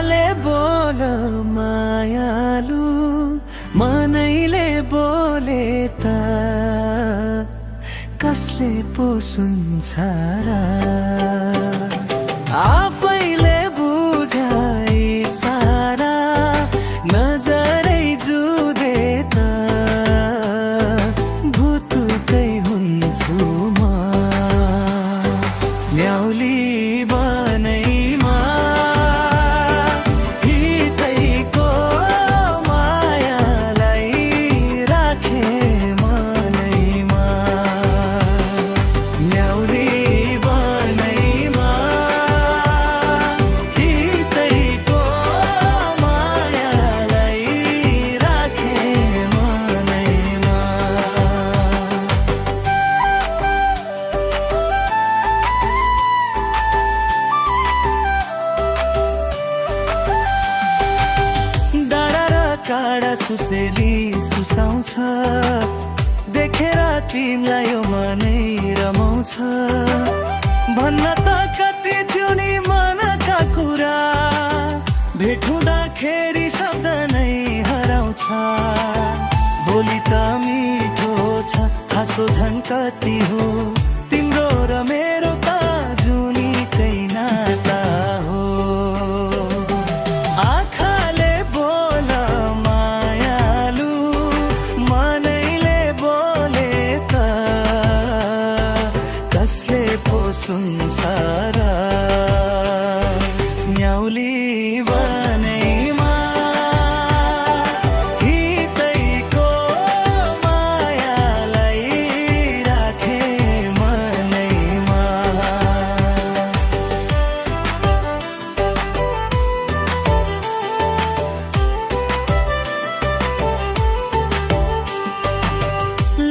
आँखाले बोल मायालु मनैले बोले त कसले पो सुन्छ र आफैले बुझाइ सारा नजरै जुदे त भुतुकै हुन्छु म न्याउली बनैमा हितैको मायालाई राखे मनैमा न्याउली बनैमा हितैको मायालाई राखे मनैमा काडा सुसेली सुसाउँछ देखेर तिमीलाई यो मनै रमाउँछ भन्न त कति थियो नि मनका कुरा भेट हुँदाखेरि शब्द नै हराउँछ बोली त मिठो छ हाँसो झन् कति हो तिम्रो र मेरो त जुनीकै नाता हो आँखाले बोल मायालु मनैले बोले त कसले पो सुन्छ र न्याउली बनैमा हितैको मायालाई राखे मनैमा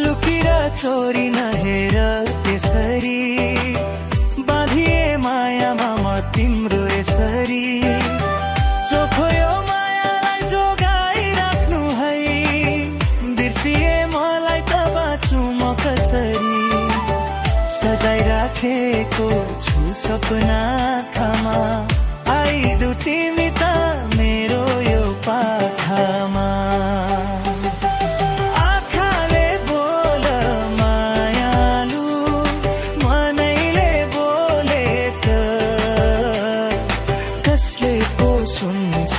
लुकिर चोरी नहेर त्यसरी बाँधिए मायामा म तिम्रो यसरी चोखो यो मायालाई जोगाइराख्नु है बिर्सिए मलाई त बाँच्छु म कसरी सजाइराखेको छु सपना आँखामा आइदु तिमी त मेरो यो पाखामा आँखाले बोल मायालु मनैले बोले त कसले पो सुन्छ